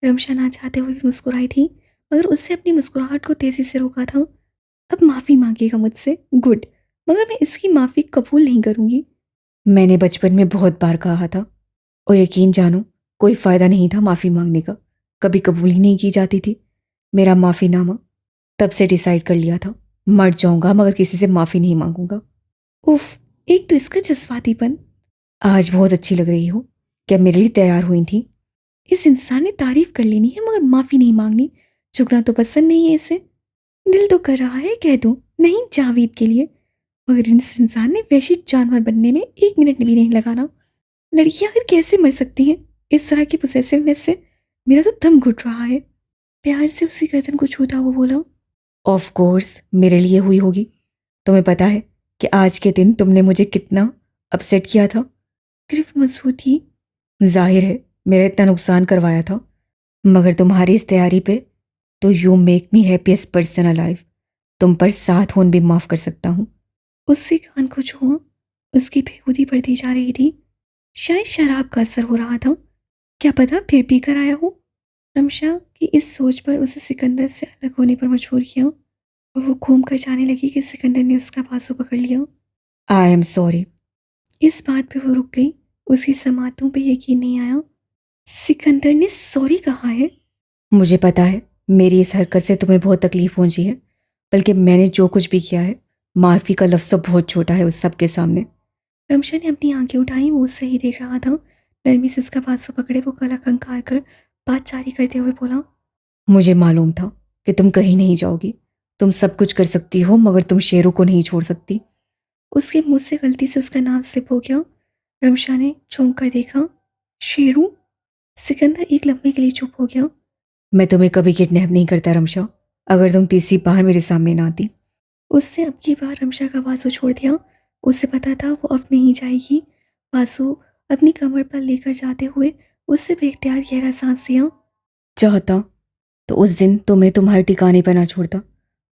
रमशा ना चाहते हुए भी मुस्कुराई थी, मगर उससे अपनी मुस्कुराहट को तेजी से रोका था। अब माफ़ी मांगेगा मुझसे, गुड, मगर मैं इसकी माफ़ी कबूल नहीं करूँगी। मैंने बचपन में बहुत बार कहा था, और यकीन जानो, कोई फ़ायदा नहीं था माफ़ी मांगने का। कभी कबूल ही नहीं की जाती थी। मेरा माफ़ीनामा तब से डिसाइड कर लिया था, मर जाऊंगा मगर किसी से माफ़ी नहीं मांगूंगा। उफ, एक तो इसका जज्बातीपन। आज बहुत अच्छी लग रही हो। क्या मेरे लिए तैयार हुई थी? इस इंसान ने तारीफ कर लेनी है मगर माफ़ी नहीं मांगनी। झुकना तो पसंद नहीं है इसे। दिल तो कर रहा है कह दूं, नहीं जावेद के लिए, मगर इस इंसान ने वैसी जानवर बनने में 1 मिनट भी नहीं लगाना। लड़कियां आखिर कैसे मर सकती हैं इस तरह की पोसेसिवनेस से? मेरा तो दम घुट रहा है। प्यार से उसकी गर्दन को छूता वो बोला। ऑफ कोर्स मेरे लिए हुई होगी। तुम्हें पता है कि आज के दिन तुमने मुझे कितना अपसेट किया था? गिरफ्त मजबूत थी। जाहिर है मेरा इतना नुकसान करवाया था, मगर तुम्हारी इस तैयारी पे तो you make me happiest person alive. तुम पर 7 खून भी माफ़ कर सकता हूँ। उससे कान को छुआ। उसकी बेहूदी बढ़ती जा रही थी। शायद शराब का असर हो रहा था, क्या पता फिर पी कर आया हो। रमशा की इस सोच पर उसे सिकंदर से अलग होने पर मजबूर किया, और वो घूम कर जाने लगी कि सिकंदर ने उसका बाजू पकड़ लिया। I am sorry. इस बात पे वो रुक गई। उसकी समातों पे यकीन नहीं आया। सिकंदर ने सॉरी कहा है? मुझे पता है मेरी इस हरकत से तुम्हें बहुत तकलीफ पहुंची है, बल्कि मैंने जो कुछ भी किया है, माफ़ी का लफ्ज़ तो बहुत छोटा है उस सब के सामने। रमशा ने अपनी आंखें उठाई, वो उससे ही देख रहा था। नरमी से उसका बाजू पकड़े वो गला खंखार कर बात जारी करते हुए बोला। मुझे मालूम था कि तुम कहीं नहीं जाओगी। तुम सब कुछ कर सकती हो मगर तुम शेरों को नहीं छोड़ सकती। उसके मुंह से गलती से उसका नाम स्लिप हो गया। रमशा ने चौंक कर देखा। शेरू? सिकंदर एक लम्हे के लिए चुप हो गया। मैं तुम्हें कभी किडनैप नहीं करता रमशा, अगर तुम तीसरी बार मेरे सामने ना आती। उसने अब की बार रमशा का बाजू छोड़ दिया। उसे पता था वो अब नहीं जाएगी। बाजू अपनी कमर पर लेकर जाते हुए उससे बेख्तियार गहरा सांस लिया। चाहता तो उस दिन तुम्हें तुम्हारे ठिकाने पर ना छोड़ता,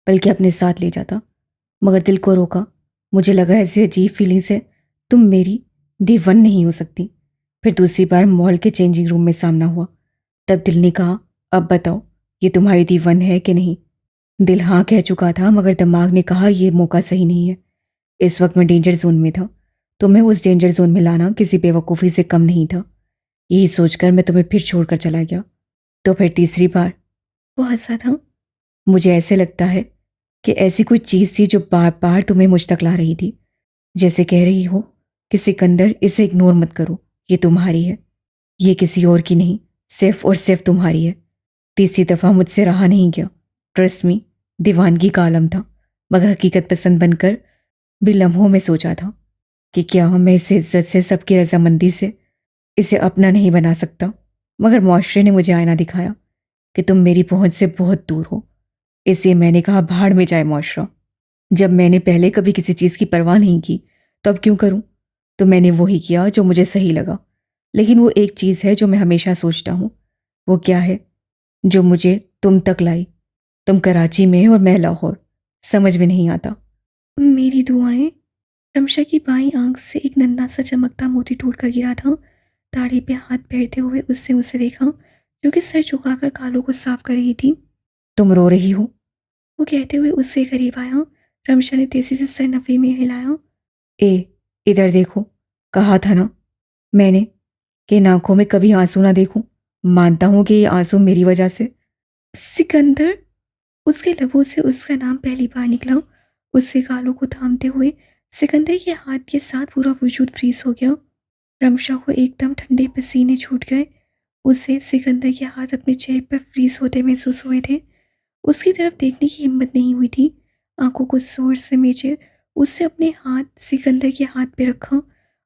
बल्कि अपने साथ ले जाता, मगर दिल को रोका। मुझे लगा ऐसी अजीब फीलिंग से तुम मेरी दीवान नहीं हो सकती। फिर दूसरी बार मॉल के चेंजिंग रूम में सामना हुआ, तब दिल ने कहा, अब बताओ ये तुम्हारी दीवान है कि नहीं। दिल हाँ कह चुका था, मगर दिमाग ने कहा ये मौका सही नहीं है। इस वक्त मैं डेंजर जोन में था। तुम्हें उस डेंजर जोन में लाना किसी बेवकूफ़ी से कम नहीं था। यही सोचकर मैं तुम्हें फिर छोड़कर चला गया। तो फिर तीसरी बार वो हंसा था। मुझे ऐसे लगता है कि ऐसी कोई चीज़ थी जो बार बार तुम्हें मुझ तक ला रही थी, जैसे कह रही हो कि सिकंदर इसे इग्नोर मत करो, ये तुम्हारी है, ये किसी और की नहीं, सिर्फ और सिर्फ तुम्हारी है। तीसरी दफ़ा मुझसे रहा नहीं गया। ट्रस्ट मी, दीवानगी का आलम था, मगर हकीकत पसंद बनकर भी लम्हों में सोचा था कि क्या मैं इसे इज्जत से, सबकी रजामंदी से इसे अपना नहीं बना सकता। मगर मुआशरे ने मुझे आईना दिखाया कि तुम मेरी पहुंच से बहुत दूर हो। इसलिए मैंने कहा भाड़ में जाए मुआशरा। जब मैंने पहले कभी किसी चीज़ की परवाह नहीं की तो अब क्यों करूं? तो मैंने वही किया जो मुझे सही लगा। लेकिन वो एक चीज़ है जो मैं हमेशा सोचता हूँ। वो क्या है? जो मुझे तुम तक लाई। तुम कराची में और मैं लाहौर। समझ में नहीं आता। मेरी दुआएं। रमशा की बाईं आंख से एक नन्हा सा चमकता मोती टूट कर गिरा था। दाढ़ी पे हाथ फेरते हुए उससे उसे देखा, जो कि सर झुकाकर कालों को साफ कर रही थी। तुम रो रही हो? वो कहते हुए उससे करीब आया। रमशा ने तेजी से सर नफी में हिलाया। ए, इधर देखो। कहा था ना मैंने कि इन आंखों में कभी आंसू ना देखूं। मानता हूं कि ये आंसू मेरी वजह से सिकंदर। उसके लबों से उसका नाम पहली बार निकला। उसके गालों को थामते हुए सिकंदर के हाथ के साथ पूरा वजूद फ्रीज हो गया। रमशा को एकदम ठंडे पसीने छूट गए। उसे सिकंदर के हाथ अपने चेहरे पर फ्रीज होते महसूस हुए थे। उसकी तरफ देखने की हिम्मत नहीं हुई थी। आंखों को जोर से मीचे उससे अपने हाथ सिकंदर के हाथ पे रखा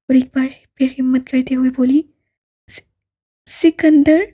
और एक बार फिर हिम्मत करते हुए बोली, "सि- सिकंदर।"